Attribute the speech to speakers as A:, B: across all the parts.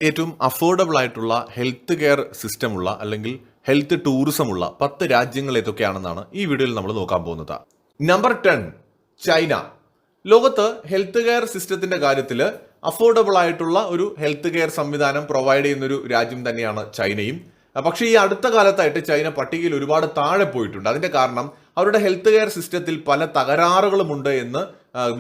A: ഏറ്റവും അഫോർഡബിൾ ആയിട്ടുള്ള health care സിസ്റ്റമുള്ള അല്ലെങ്കിൽ ഹെൽത്ത് ടൂറിസമുള്ള 10 രാജ്യങ്ങൾ ഏതൊക്കെയാണെന്നാണ് ഈ വീഡിയോയിൽ നമ്മൾ നോക്കാൻ പോകുന്നത്. Number 10 China. ലോകത്ത് ഹെൽത്ത് കെയർ സിസ്റ്റത്തിന്റെ കാര്യത്തിൽ അഫോർഡബിൾ ആയിട്ടുള്ള ഒരു ഹെൽത്ത് കെയർ സംവിധാനം പ്രൊവൈഡ് ചെയ്യുന്ന ഒരു രാജ്യം തന്നെയാണ് ചൈനയും. പക്ഷേ ഈ അടുത്ത കാലത്തായിട്ട് ചൈന പട്ടികയിൽ ഒരുപാട് താഴെ പോയിട്ടുണ്ട്. അതിന്റെ കാരണം അവരുടെ ഹെൽത്ത് കെയർ സിസ്റ്റത്തിൽ പല തകരാറുകളുമുണ്ട് എന്ന്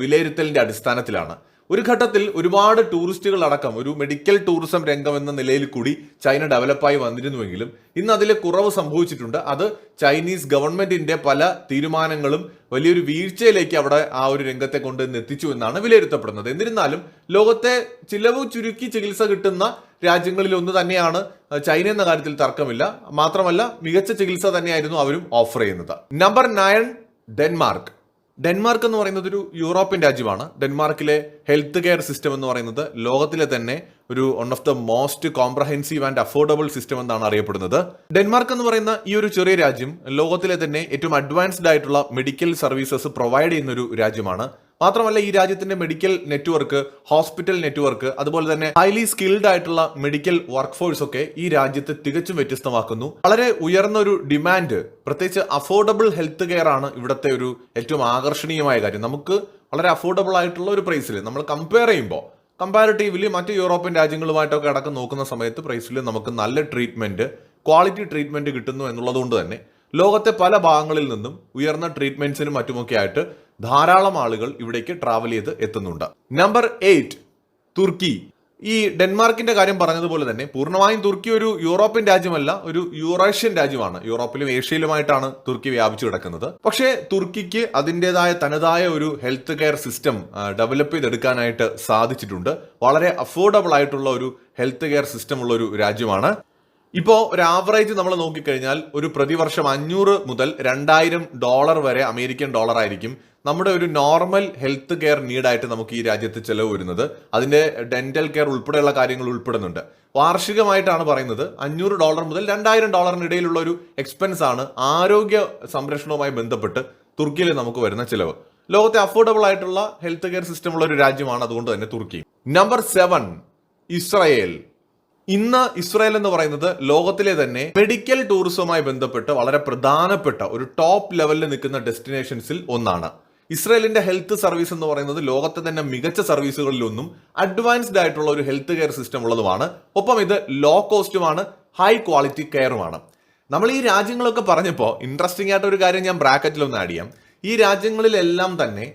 A: വിലയിരുത്തലിന്റെ അടിസ്ഥാനത്തിലാണ്. ഒരു ഘട്ടത്തിൽ ഒരുപാട് ടൂറിസ്റ്റുകൾ അടക്കം ഒരു മെഡിക്കൽ ടൂറിസം രംഗം എന്ന നിലയിൽ കൂടി ചൈന ഡെവലപ്പായി വന്നിരുന്നുവെങ്കിലും ഇന്ന് അതിൽ കുറവ് സംഭവിച്ചിട്ടുണ്ട്. അത് ചൈനീസ് ഗവൺമെന്റിന്റെ പല തീരുമാനങ്ങളും വലിയൊരു വീഴ്ചയിലേക്ക് അവിടെ ആ ഒരു രംഗത്തെ കൊണ്ട് എത്തിച്ചു എന്നാണ് വിലയിരുത്തപ്പെടുന്നത്. എന്നിരുന്നാലും ലോകത്തെ ചിലവ് ചുരുക്കി ചികിത്സ കിട്ടുന്ന രാജ്യങ്ങളിൽ ഒന്ന് തന്നെയാണ് ചൈന എന്ന കാര്യത്തിൽ തർക്കമില്ല. മാത്രമല്ല മികച്ച ചികിത്സ തന്നെയായിരുന്നു അവരും ഓഫർ ചെയ്യുന്നത്. Number 9 Denmark. ഡെൻമാർക്ക് എന്ന് പറയുന്നത് ഒരു യൂറോപ്യൻ രാജ്യമാണ്. ഡെൻമാർക്കിലെ ഹെൽത്ത് കെയർ സിസ്റ്റം എന്ന് പറയുന്നത് ലോകത്തിലെ തന്നെ ഒരു one of the most comprehensive and affordable system എന്നാണ് അറിയപ്പെടുന്നത്. ഡെൻമാർക്ക് എന്ന് പറയുന്ന ഈ ഒരു ചെറിയ രാജ്യം ലോകത്തിലെ തന്നെ ഏറ്റവും അഡ്വാൻസ്ഡ് ആയിട്ടുള്ള മെഡിക്കൽ സർവീസസ് പ്രൊവൈഡ് ചെയ്യുന്ന ഒരു രാജ്യമാണ്. മാത്രമല്ല ഈ രാജ്യത്തിന്റെ മെഡിക്കൽ നെറ്റ്വർക്ക്, ഹോസ്പിറ്റൽ നെറ്റ്വർക്ക്, അതുപോലെ തന്നെ ഹൈലി സ്കിൽഡ് ആയിട്ടുള്ള മെഡിക്കൽ വർക്ക് ഫോഴ്സ് ഒക്കെ ഈ രാജ്യത്തെ തികച്ചും വ്യത്യസ്തമാക്കുന്നു. വളരെ ഉയർന്ന ഒരു ഡിമാൻഡ്, പ്രത്യേകിച്ച് അഫോർഡബിൾ ഹെൽത്ത് കെയർ ആണ് ഇവിടുത്തെ ഒരു ഏറ്റവും ആകർഷണീയമായ കാര്യം. നമുക്ക് വളരെ അഫോർഡബിൾ ആയിട്ടുള്ള ഒരു പ്രൈസിൽ നമ്മൾ കമ്പയർ ചെയ്യുമ്പോൾ കമ്പാരിറ്റീവ്ലി മറ്റ് യൂറോപ്യൻ രാജ്യങ്ങളുമായിട്ടൊക്കെ അടക്കം നോക്കുന്ന സമയത്ത് പ്രൈസിൽ നമുക്ക് നല്ല ട്രീറ്റ്മെന്റ്, ക്വാളിറ്റി ട്രീറ്റ്മെന്റ് കിട്ടുന്നു എന്നുള്ളത് കൊണ്ട് തന്നെ ലോകത്തെ പല ഭാഗങ്ങളിൽ നിന്നും ഉയർന്ന ട്രീറ്റ്മെന്റ്സിനും മറ്റുമൊക്കെ ആയിട്ട് ധാരാളം ആളുകൾ ഇവിടേക്ക് ട്രാവൽ ചെയ്ത് എത്തുന്നുണ്ട്. നമ്പർ 8 തുർക്കി. ഈ ഡെൻമാർക്കിന്റെ കാര്യം പറഞ്ഞതുപോലെ തന്നെ പൂർണ്ണമായും തുർക്കി ഒരു യൂറോപ്യൻ രാജ്യമല്ല, ഒരു യൂറേഷ്യൻ രാജ്യമാണ്. യൂറോപ്പിലും ഏഷ്യയിലുമായിട്ടാണ് തുർക്കി വ്യാപിച്ചു കിടക്കുന്നത്. പക്ഷേ തുർക്കിക്ക് അതിൻ്റെതായ തനതായ ഒരു ഹെൽത്ത് കെയർ സിസ്റ്റം ഡെവലപ്പ് ചെയ്തെടുക്കാനായിട്ട് സാധിച്ചിട്ടുണ്ട്. വളരെ അഫോർഡബിൾ ആയിട്ടുള്ള ഒരു ഹെൽത്ത് കെയർ സിസ്റ്റം ഉള്ള ഒരു രാജ്യമാണ്. ഇപ്പോൾ ഒരു ആവറേജ് നമ്മൾ നോക്കിക്കഴിഞ്ഞാൽ ഒരു പ്രതിവർഷം $500 മുതൽ $2000 വരെ അമേരിക്കൻ ഡോളർ ആയിരിക്കും നമ്മുടെ ഒരു നോർമൽ ഹെൽത്ത് കെയർ നീഡായിട്ട് നമുക്ക് ഈ രാജ്യത്ത് ചെലവ് വരുന്നത്. അതിന്റെ ഡെന്റൽ കെയർ ഉൾപ്പെടെയുള്ള കാര്യങ്ങൾ ഉൾപ്പെടുന്നുണ്ട്. വാർഷികമായിട്ടാണ് പറയുന്നത്. $500 മുതൽ $2000 ഇടയിലുള്ള ഒരു എക്സ്പെൻസ് ആണ് ആരോഗ്യ സംരക്ഷണവുമായി ബന്ധപ്പെട്ട് തുർക്കിയിൽ നമുക്ക് വരുന്ന ചിലവ്. ലോകത്തെ അഫോർഡബിൾ ആയിട്ടുള്ള ഹെൽത്ത് കെയർ സിസ്റ്റം ഉള്ള ഒരു രാജ്യമാണ് അതുകൊണ്ട് തന്നെ തുർക്കി. Number 7 Israel. ഇന്ന് ഇസ്രായേൽ എന്ന് പറയുന്നത് ലോകത്തിലെ തന്നെ മെഡിക്കൽ ടൂറിസവുമായി ബന്ധപ്പെട്ട് വളരെ പ്രധാനപ്പെട്ട ഒരു ടോപ്പ് ലെവലിൽ നിൽക്കുന്ന ഡെസ്റ്റിനേഷൻസിൽ ഒന്നാണ്. ഇസ്രായേലിന്റെ ഹെൽത്ത് സർവീസ് എന്ന് പറയുന്നത് ലോകത്തെ തന്നെ മികച്ച സർവീസുകളിലൊന്നും അഡ്വാൻസ്ഡ് ആയിട്ടുള്ള ഒരു ഹെൽത്ത് കെയർ സിസ്റ്റം ഉള്ളതുമാണ്. ഒപ്പം ഇത് ലോ കോസ്റ്റുമാണ്, ഹൈ ക്വാളിറ്റി കെയറുമാണ്. നമ്മൾ ഈ രാജ്യങ്ങളൊക്കെ പറഞ്ഞപ്പോൾ ഇൻട്രസ്റ്റിംഗ് ആയിട്ട് ഒരു കാര്യം ഞാൻ ബ്രാക്കറ്റിൽ ഒന്ന് ആഡ് ചെയ്യാം. ഈ രാജ്യങ്ങളിലെല്ലാം തന്നെ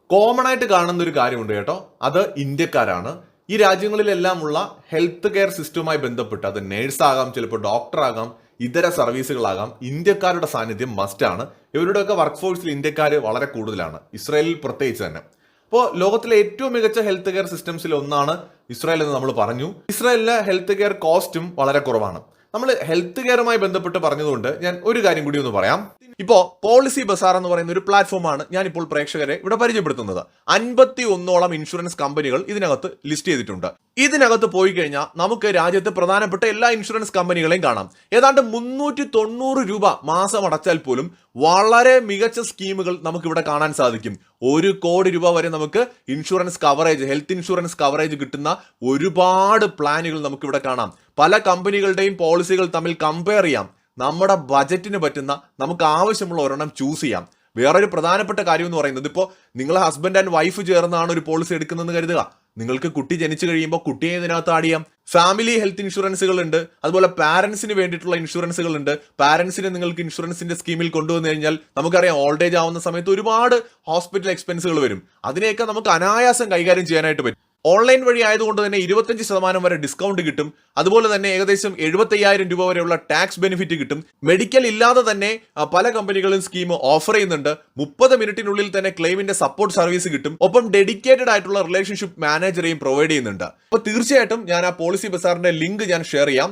A: കോമൺ ആയിട്ട് കാണുന്ന ഒരു കാര്യമുണ്ട് കേട്ടോ, അത് ഇന്ത്യക്കാരാണ്. ഈ രാജ്യങ്ങളിലെല്ലാം ഉള്ള ഹെൽത്ത് കെയർ സിസ്റ്റവുമായി ബന്ധപ്പെട്ട് അത് നേഴ്സ് ആകാം, ചിലപ്പോൾ ഡോക്ടർ ആകാം, ഇതര സർവീസുകളാകാം, ഇന്ത്യക്കാരുടെ സാന്നിധ്യം മസ്റ്റ് ആണ്. ഇവരുടെയൊക്കെ വർക്ക് ഫോഴ്സിൽ ഇന്ത്യക്കാർ വളരെ കൂടുതലാണ്, ഇസ്രായേലിൽ പ്രത്യേകിച്ച് തന്നെ. അപ്പോൾ ലോകത്തിലെ ഏറ്റവും മികച്ച ഹെൽത്ത് കെയർ സിസ്റ്റംസിൽ ഒന്നാണ് ഇസ്രായേൽ എന്ന് നമ്മൾ പറഞ്ഞു. ഇസ്രായേലിലെ ഹെൽത്ത് കെയർ കോസ്റ്റും വളരെ കുറവാണ്. നമ്മൾ ഹെൽത്ത് കെയറുമായി ബന്ധപ്പെട്ട് പറഞ്ഞതുകൊണ്ട് ഞാൻ ഒരു കാര്യം കൂടി ഒന്ന് പറയാം. ഇപ്പോ പോളിസി ബസാർ എന്ന് പറയുന്ന ഒരു പ്ലാറ്റ്ഫോമാണ് ഞാനിപ്പോൾ പ്രേക്ഷകരെ ഇവിടെ പരിചയപ്പെടുത്തുന്നത്. 51ഓളം ഇൻഷുറൻസ് കമ്പനികൾ ഇതിനകത്ത് ലിസ്റ്റ് ചെയ്തിട്ടുണ്ട്. ഇതിനകത്ത് പോയി കഴിഞ്ഞാൽ നമുക്ക് രാജ്യത്തെ പ്രധാനപ്പെട്ട എല്ലാ ഇൻഷുറൻസ് കമ്പനികളെയും കാണാം. ഏതാണ്ട് 390 രൂപ മാസം അടച്ചാൽ പോലും വളരെ മികച്ച സ്കീമുകൾ നമുക്ക് ഇവിടെ കാണാൻ സാധിക്കും. 1 കോടി രൂപ വരെ നമുക്ക് insurance coverage, health insurance coverage കിട്ടുന്ന ഒരുപാട് പ്ലാനുകൾ നമുക്ക് ഇവിടെ കാണാം. പല കമ്പനികളുടെയും പോളിസികൾ തമ്മിൽ കമ്പയർ ചെയ്യാം. നമ്മുടെ ബജറ്റിന് പറ്റുന്ന, നമുക്ക് ആവശ്യമുള്ള ഒരെണ്ണം ചൂസ് ചെയ്യാം. വേറൊരു പ്രധാനപ്പെട്ട കാര്യം എന്ന് പറയുന്നത്, ഇപ്പോൾ നിങ്ങൾ ഹസ്ബൻഡ് ആൻഡ് വൈഫ് ചേർന്നാണ് ഒരു പോളിസി എടുക്കുന്നതെന്ന് കരുതുക. നിങ്ങൾക്ക് കുട്ടി ജനിച്ചു കഴിയുമ്പോൾ കുട്ടിയെ ഇതിനകത്ത് ആഡ് ചെയ്യാം. ഫാമിലി ഹെൽത്ത് ഇൻഷുറൻസുകൾ ഉണ്ട്, അതുപോലെ പാരന്റ്സിന് വേണ്ടിയിട്ടുള്ള ഇൻഷുറൻസുകൾ ഉണ്ട്. പാരന്റ്സിനെ നിങ്ങൾക്ക് ഇൻഷുറൻസിന്റെ സ്കീമിൽ കൊണ്ടുവന്നു കഴിഞ്ഞാൽ നമുക്കറിയാം ഓൾഡ് ഏജ് ആവുന്ന സമയത്ത് ഒരുപാട് ഹോസ്പിറ്റൽ എക്സ്പെൻസുകൾ വരും. അതിനെയൊക്കെ നമുക്ക് അനായാസം കൈകാര്യം ചെയ്യാനായിട്ട് പറ്റും. ഓൺലൈൻ വഴി ആയതുകൊണ്ട് തന്നെ 25% വരെ ഡിസ്കൗണ്ട് കിട്ടും. അതുപോലെ തന്നെ ഏകദേശം 75,000 രൂപ വരെയുള്ള ടാക്സ് ബെനിഫിറ്റ് കിട്ടും. മെഡിക്കൽ ഇല്ലാതെ തന്നെ പല കമ്പനികളും സ്കീം ഓഫർ ചെയ്യുന്നുണ്ട്. 30 മിനിറ്റിനുള്ളിൽ തന്നെ ക്ലെയിമിന്റെ സപ്പോർട്ട് സർവീസ് കിട്ടും. ഒപ്പം ഡെഡിക്കേറ്റഡ് ആയിട്ടുള്ള റിലേഷൻഷിപ്പ് മാനേജറെയും പ്രൊവൈഡ് ചെയ്യുന്നുണ്ട്. അപ്പോൾ തീർച്ചയായിട്ടും ഞാൻ ആ പോളിസി ബസാറിന്റെ ലിങ്ക് ഞാൻ ഷെയർ ചെയ്യാം.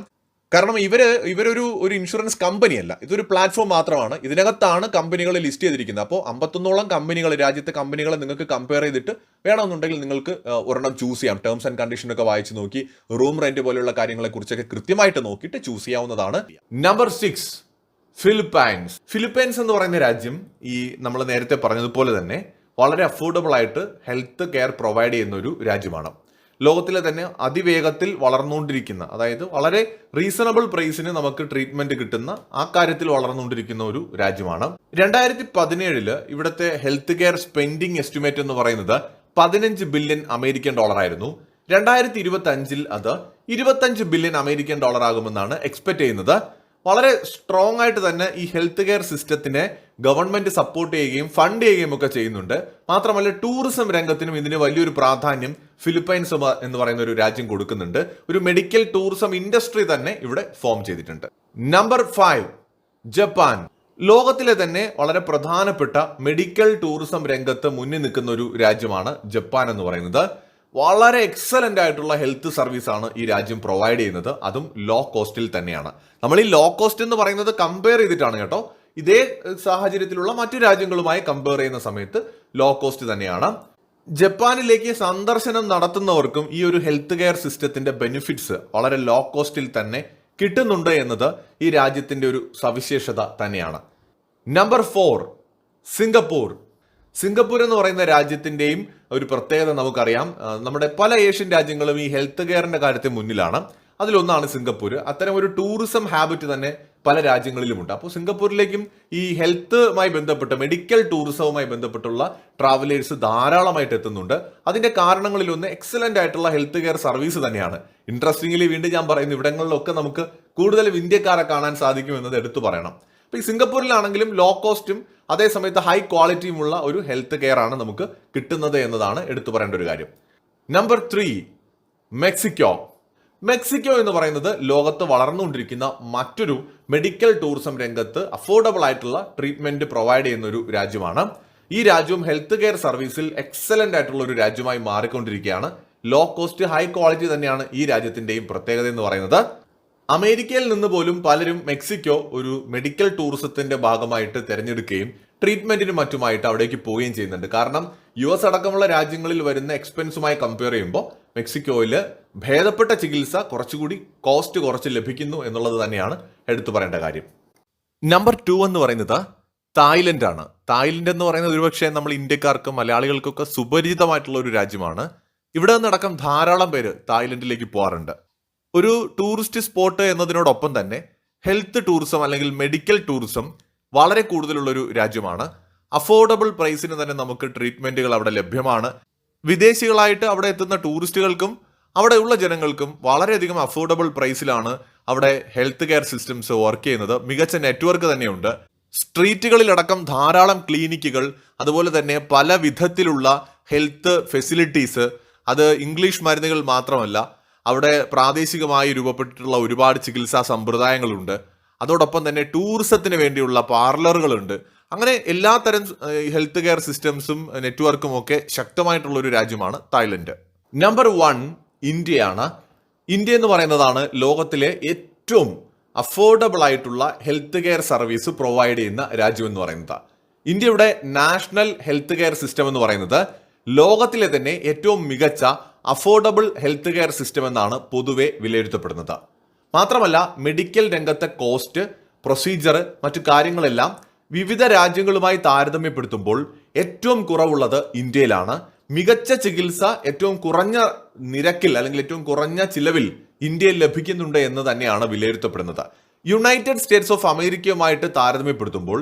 A: കാരണം ഇവരൊരു ഇൻഷുറൻസ് കമ്പനിയല്ല, ഇതൊരു പ്ലാറ്റ്ഫോം മാത്രമാണ്. ഇതിനകത്താണ് കമ്പനികൾ ലിസ്റ്റ് ചെയ്തിരിക്കുന്നത്. അപ്പോൾ 51ഓളം കമ്പനികൾ, രാജ്യത്തെ കമ്പനികളെ നിങ്ങൾക്ക് കമ്പയർ ചെയ്തിട്ട് വേണമെന്നുണ്ടെങ്കിൽ നിങ്ങൾക്ക് ഒരെണ്ണം ചൂസ് ചെയ്യാം. ടേംസ് ആൻഡ് കണ്ടീഷനൊക്കെ വായിച്ച് നോക്കി റൂം റെന്റ് പോലെയുള്ള കാര്യങ്ങളെ കുറിച്ചൊക്കെ കൃത്യമായിട്ട് നോക്കിയിട്ട് ചൂസ് ചെയ്യാവുന്നതാണ്. നമ്പർ 6 ഫിലിപ്പൈൻസ് എന്ന് പറയുന്ന രാജ്യം ഈ നമ്മൾ നേരത്തെ പറഞ്ഞതുപോലെ തന്നെ വളരെ അഫോർഡബിൾ ആയിട്ട് ഹെൽത്ത് കെയർ പ്രൊവൈഡ് ചെയ്യുന്ന ഒരു രാജ്യമാണ്. ലോകത്തിലെ തന്നെ അതിവേഗത്തിൽ വളർന്നുകൊണ്ടിരിക്കുന്ന, അതായത് വളരെ റീസണബിൾ പ്രൈസിന് നമുക്ക് ട്രീറ്റ്മെന്റ് കിട്ടുന്ന ആ കാര്യത്തിൽ വളർന്നുകൊണ്ടിരിക്കുന്ന ഒരു രാജ്യമാണ്. 2017 ഇവിടുത്തെ ഹെൽത്ത് കെയർ സ്പെൻഡിങ് എസ്റ്റിമേറ്റ് എന്ന് പറയുന്നത് 15 ബില്യൺ അമേരിക്കൻ ഡോളർ ആയിരുന്നു. 2025 അത് 25 ബില്യൺ അമേരിക്കൻ ഡോളർ ആകുമെന്നാണ് എക്സ്പെക്ട് ചെയ്യുന്നത്. വളരെ സ്ട്രോങ് ആയിട്ട് തന്നെ ഈ ഹെൽത്ത് കെയർ സിസ്റ്റത്തിനെ ഗവൺമെന്റ് സപ്പോർട്ട് ചെയ്യുകയും ഫണ്ട് ചെയ്യുകയും ഒക്കെ ചെയ്യുന്നുണ്ട്. മാത്രമല്ല ടൂറിസം രംഗത്തിനും ഇതിന് വലിയൊരു പ്രാധാന്യം ഫിലിപ്പൈൻസ് എന്ന് പറയുന്ന ഒരു രാജ്യം കൊടുക്കുന്നുണ്ട്. ഒരു മെഡിക്കൽ ടൂറിസം ഇൻഡസ്ട്രി തന്നെ ഇവിടെ ഫോം ചെയ്തിട്ടുണ്ട്. Number 5 Japan. ലോകത്തിലെ തന്നെ വളരെ പ്രധാനപ്പെട്ട മെഡിക്കൽ ടൂറിസം രംഗത്ത് മുന്നിൽ നിൽക്കുന്ന ഒരു രാജ്യമാണ് ജപ്പാൻ എന്ന് പറയുന്നത്. വളരെ എക്സലന്റ് ആയിട്ടുള്ള ഹെൽത്ത് സർവീസ് ആണ് ഈ രാജ്യം പ്രൊവൈഡ് ചെയ്യുന്നത്, അതും ലോ കോസ്റ്റിൽ തന്നെയാണ്. നമ്മൾ ഈ ലോ കോസ്റ്റ് എന്ന് പറയുന്നത് കമ്പയർ ചെയ്തിട്ടാണ് കേട്ടോ. ഇതേ സാഹചര്യത്തിലുള്ള മറ്റു രാജ്യങ്ങളുമായി കമ്പയർ ചെയ്യുന്ന സമയത്ത് ലോ കോസ്റ്റ് തന്നെയാണ്. ജപ്പാനിലേക്ക് സന്ദർശനം നടത്തുന്നവർക്കും ഈ ഒരു ഹെൽത്ത് കെയർ സിസ്റ്റത്തിന്റെ ബെനിഫിറ്റ്സ് വളരെ ലോ കോസ്റ്റിൽ തന്നെ കിട്ടുന്നുണ്ട് എന്നത് ഈ രാജ്യത്തിന്റെ ഒരു സവിശേഷത തന്നെയാണ്. Number 4 Singapore. സിംഗപ്പൂർ എന്ന് പറയുന്ന രാജ്യത്തിന്റെയും ഒരു പ്രത്യേകത നമുക്കറിയാം. നമ്മുടെ പല ഏഷ്യൻ രാജ്യങ്ങളും ഈ ഹെൽത്ത് കെയറിന്റെ കാര്യത്തിൽ മുന്നിലാണ്. അതിലൊന്നാണ് സിംഗപ്പൂർ. അത്തരം ഒരു ടൂറിസം ഹാബിറ്റ് തന്നെ പല രാജ്യങ്ങളിലുമുണ്ട്. അപ്പോൾ സിംഗപ്പൂരിലേക്കും ഈ ഹെൽത്തുമായി ബന്ധപ്പെട്ട് മെഡിക്കൽ ടൂറിസവുമായി ബന്ധപ്പെട്ടുള്ള ട്രാവലേഴ്സ് ധാരാളമായിട്ട് എത്തുന്നുണ്ട്. അതിന്റെ കാരണങ്ങളിലൊന്ന് എക്സലന്റ് ആയിട്ടുള്ള ഹെൽത്ത് കെയർ സർവീസ് തന്നെയാണ്. ഇൻട്രസ്റ്റിംഗ്ലി വീണ്ടും ഞാൻ പറയുന്നു, ഇവിടങ്ങളിലൊക്കെ നമുക്ക് കൂടുതലും ഇന്ത്യക്കാരെ കാണാൻ സാധിക്കും എന്നത് എടുത്തു പറയണം. അപ്പൊ ഈ സിംഗപ്പൂരിലാണെങ്കിലും ലോ കോസ്റ്റും അതേസമയത്ത് ഹൈ ക്വാളിറ്റിയുമുള്ള ഒരു ഹെൽത്ത് കെയർ ആണ് നമുക്ക് കിട്ടുന്നത് എന്നതാണ് എടുത്തു പറയേണ്ട ഒരു കാര്യം. Number 3 Mexico. മെക്സിക്കോ എന്ന് പറയുന്നത് ലോകത്ത് വളർന്നുകൊണ്ടിരിക്കുന്ന മറ്റൊരു മെഡിക്കൽ ടൂറിസം രംഗത്ത് അഫോർഡബിൾ ആയിട്ടുള്ള ട്രീറ്റ്മെന്റ് പ്രൊവൈഡ് ചെയ്യുന്ന ഒരു രാജ്യമാണ്. ഈ രാജ്യവും ഹെൽത്ത് കെയർ സർവീസിൽ എക്സലന്റ് ആയിട്ടുള്ള ഒരു രാജ്യമായി മാറിക്കൊണ്ടിരിക്കുകയാണ്. ലോ കോസ്റ്റ് ഹൈ ക്വാളിറ്റി തന്നെയാണ് ഈ രാജ്യത്തിന്റെയും പ്രത്യേകത എന്ന് പറയുന്നത്. അമേരിക്കയിൽ നിന്ന് പോലും പലരും മെക്സിക്കോ ഒരു മെഡിക്കൽ ടൂറിസത്തിന്റെ ഭാഗമായിട്ട് തിരഞ്ഞെടുക്കുകയും ട്രീറ്റ്മെന്റിനും മറ്റുമായിട്ട് അവിടേക്ക് പോവുകയും ചെയ്യുന്നുണ്ട്. കാരണം US അടക്കമുള്ള രാജ്യങ്ങളിൽ വരുന്ന എക്സ്പെൻസുമായി കമ്പയർ ചെയ്യുമ്പോൾ മെക്സിക്കോയിൽ ഭേദപ്പെട്ട ചികിത്സ കുറച്ചുകൂടി കോസ്റ്റ് കുറച്ച് ലഭിക്കുന്നു എന്നുള്ളത് തന്നെയാണ് എടുത്തു പറയേണ്ട കാര്യം. നമ്പർ 2 എന്ന് പറയുന്നത് തായ്ലൻഡ് ആണ്. തായ്ലൻഡ് എന്ന് പറയുന്നത് ഒരുപക്ഷെ നമ്മൾ ഇന്ത്യക്കാർക്കും മലയാളികൾക്കൊക്കെ സുപരിചിതമായിട്ടുള്ള ഒരു രാജ്യമാണ്. ഇവിടെ നിന്നടക്കം ധാരാളം പേര് തായ്ലൻഡിലേക്ക് പോകാറുണ്ട്. ഒരു ടൂറിസ്റ്റ് സ്പോട്ട് എന്നതിനോടൊപ്പം തന്നെ ഹെൽത്ത് ടൂറിസം അല്ലെങ്കിൽ മെഡിക്കൽ ടൂറിസം വളരെ കൂടുതലുള്ള ഒരു രാജ്യമാണ്. അഫോർഡബിൾ പ്രൈസിന് തന്നെ നമുക്ക് ട്രീറ്റ്മെന്റുകൾ അവിടെ ലഭ്യമാണ്. വിദേശികളായിട്ട് അവിടെ എത്തുന്ന ടൂറിസ്റ്റുകൾക്കും അവിടെയുള്ള ജനങ്ങൾക്കും വളരെയധികം അഫോർഡബിൾ പ്രൈസിലാണ് അവിടെ ഹെൽത്ത് കെയർ സിസ്റ്റംസ് വർക്ക് ചെയ്യുന്നത്. മികച്ച നെറ്റ്വർക്ക് തന്നെയുണ്ട്. സ്ട്രീറ്റുകളിലടക്കം ധാരാളം ക്ലിനിക്കുകൾ, അതുപോലെ തന്നെ പല വിധത്തിലുള്ള ഹെൽത്ത് ഫെസിലിറ്റീസ്. അത് ഇംഗ്ലീഷ് മരുന്നുകൾ മാത്രമല്ല, അവിടെ പ്രാദേശികമായി രൂപപ്പെട്ടിട്ടുള്ള ഒരുപാട് ചികിത്സാ സമ്പ്രദായങ്ങളുണ്ട്. അതോടൊപ്പം തന്നെ ടൂറിസത്തിന് വേണ്ടിയുള്ള പാർലറുകളുണ്ട്. അങ്ങനെ എല്ലാ തരം ഹെൽത്ത് കെയർ സിസ്റ്റംസും നെറ്റ്വർക്കും ഒക്കെ ശക്തമായിട്ടുള്ള ഒരു രാജ്യമാണ് തായ്ലൻഡ്. നമ്പർ 1 ഇന്ത്യയാണ്. ഇന്ത്യ എന്ന് പറയുന്നതാണ് ലോകത്തിലെ ഏറ്റവും അഫോർഡബിൾ ആയിട്ടുള്ള ഹെൽത്ത് കെയർ സർവീസ് പ്രൊവൈഡ് ചെയ്യുന്ന രാജ്യം എന്ന് പറയുന്നത്. ഇന്ത്യയുടെ നാഷണൽ ഹെൽത്ത് കെയർ സിസ്റ്റം എന്ന് പറയുന്നത് ലോകത്തിലെ തന്നെ ഏറ്റവും മികച്ച അഫോർഡബിൾ ഹെൽത്ത് കെയർ സിസ്റ്റം എന്നാണ് പൊതുവെ വിലയിരുത്തപ്പെടുന്നത്. മാത്രമല്ല മെഡിക്കൽ രംഗത്തെ കോസ്റ്റ്, പ്രൊസീജിയർ, മറ്റു കാര്യങ്ങളെല്ലാം വിവിധ രാജ്യങ്ങളുമായി താരതമ്യപ്പെടുത്തുമ്പോൾ ഏറ്റവും കുറവുള്ളത് ഇന്ത്യയിലാണ്. മികച്ച ചികിത്സ ഏറ്റവും കുറഞ്ഞ നിരക്കിൽ അല്ലെങ്കിൽ ഏറ്റവും കുറഞ്ഞ ചിലവിൽ ഇന്ത്യയിൽ ലഭിക്കുന്നുണ്ട് എന്ന് തന്നെയാണ് വിലയിരുത്തപ്പെടുന്നത്. യുണൈറ്റഡ് സ്റ്റേറ്റ്സ് ഓഫ് അമേരിക്കയുമായിട്ട് താരതമ്യപ്പെടുത്തുമ്പോൾ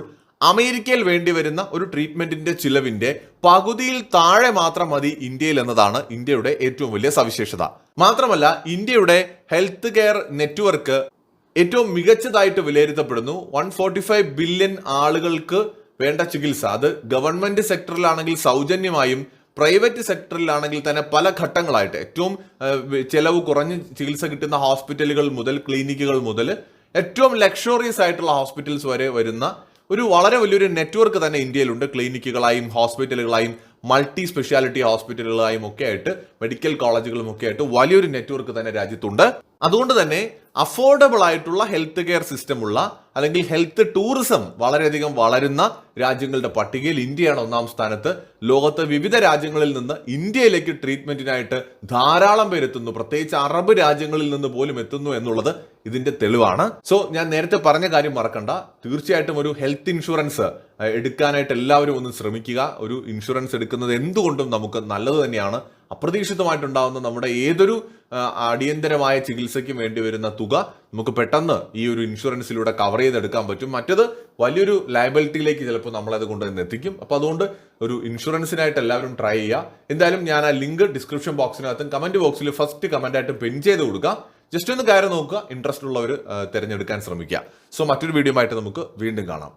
A: അമേരിക്കയിൽ വേണ്ടി വരുന്ന ഒരു ട്രീറ്റ്മെന്റിന്റെ ചിലവിന്റെ പകുതിയിൽ താഴെ മാത്രം മതി ഇന്ത്യയിൽ എന്നതാണ് ഇന്ത്യയുടെ ഏറ്റവും വലിയ സവിശേഷത. മാത്രമല്ല ഇന്ത്യയുടെ ഹെൽത്ത് കെയർ നെറ്റ്വർക്ക് ഏറ്റവും മികച്ചതായിട്ട് വിലയിരുത്തപ്പെടുന്നു. 145 ബില്യൺ ആളുകൾക്ക് വേണ്ട ചികിത്സ, അത് ഗവൺമെന്റ് സെക്ടറിലാണെങ്കിൽ സൗജന്യമായും പ്രൈവറ്റ് സെക്ടറിലാണെങ്കിൽ തന്നെ പല ഘട്ടങ്ങളായിട്ട് ഏറ്റവും ചെലവ് കുറഞ്ഞ് ചികിത്സ കിട്ടുന്ന ഹോസ്പിറ്റലുകൾ മുതൽ ക്ലിനിക്കുകൾ മുതൽ ഏറ്റവും ലക്ഷറിയസ് ആയിട്ടുള്ള ഹോസ്പിറ്റൽസ് വരെ വരുന്ന ഒരു വളരെ വലിയൊരു നെറ്റ്വർക്ക് തന്നെ ഇന്ത്യയിലുണ്ട്. ക്ലിനിക്കുകളായും ഹോസ്പിറ്റലുകളായും മൾട്ടി സ്പെഷ്യാലിറ്റി ഹോസ്പിറ്റലുകളായും ഒക്കെ ആയിട്ട് മെഡിക്കൽ കോളേജുകളും ഒക്കെ ആയിട്ട് വലിയൊരു നെറ്റ്വർക്ക് തന്നെ രാജ്യത്തുണ്ട്. അതുകൊണ്ട് തന്നെ അഫോർഡബിൾ ആയിട്ടുള്ള ഹെൽത്ത് കെയർ സിസ്റ്റം ഉള്ള അല്ലെങ്കിൽ ഹെൽത്ത് ടൂറിസം വളരെയധികം വളരുന്ന രാജ്യങ്ങളുടെ പട്ടികയിൽ ഇന്ത്യയാണ് 1ാം സ്ഥാനത്ത്. ലോകത്ത് വിവിധ രാജ്യങ്ങളിൽ നിന്ന് ഇന്ത്യയിലേക്ക് ട്രീറ്റ്മെന്റിനായിട്ട് ധാരാളം പേര് എത്തുന്നു. പ്രത്യേകിച്ച് അറബ് രാജ്യങ്ങളിൽ നിന്ന് പോലും എത്തുന്നു എന്നുള്ളത് ഇതിന്റെ തെളിവാണ്. സോ ഞാൻ നേരത്തെ പറഞ്ഞ കാര്യം മറക്കണ്ട. തീർച്ചയായിട്ടും ഒരു ഹെൽത്ത് ഇൻഷുറൻസ് എടുക്കാനായിട്ട് എല്ലാവരും ഒന്ന് ശ്രമിക്കുക. ഒരു ഇൻഷുറൻസ് എടുക്കുന്നത് എന്തുകൊണ്ടും നമുക്ക് നല്ലത് തന്നെയാണ്. അപ്രതീക്ഷിതമായിട്ടുണ്ടാകുന്ന നമ്മുടെ ഏതൊരു അടിയന്തരമായ ചികിത്സയ്ക്കും വേണ്ടി വരുന്ന തുക നമുക്ക് പെട്ടെന്ന് ഈ ഒരു ഇൻഷുറൻസിലൂടെ കവർ ചെയ്തെടുക്കാൻ പറ്റും. മറ്റത് വലിയൊരു ലയബിലിറ്റിയിലേക്ക് ചിലപ്പോൾ നമ്മളത് കൊണ്ടുവന്ന് എത്തിക്കും. അപ്പോൾ അതുകൊണ്ട് ഒരു ഇൻഷുറൻസിനായിട്ട് എല്ലാവരും ട്രൈ ചെയ്യുക. എന്തായാലും ഞാൻ ആ ലിങ്ക് ഡിസ്ക്രിപ്ഷൻ ബോക്സിനകത്തും കമന്റ് ബോക്സിൽ ഫസ്റ്റ് കമന്റ് ആയിട്ട് പിൻ ചെയ്ത് കൊടുക്കുക. ജസ്റ്റ് ഒന്ന് കയറി നോക്കുക, ഇൻട്രസ്റ്റ് ഉള്ളവർ തിരഞ്ഞെടുക്കാൻ ശ്രമിക്കുക. സോ മറ്റൊരു വീഡിയോ ആയിട്ട് നമുക്ക് വീണ്ടും കാണാം.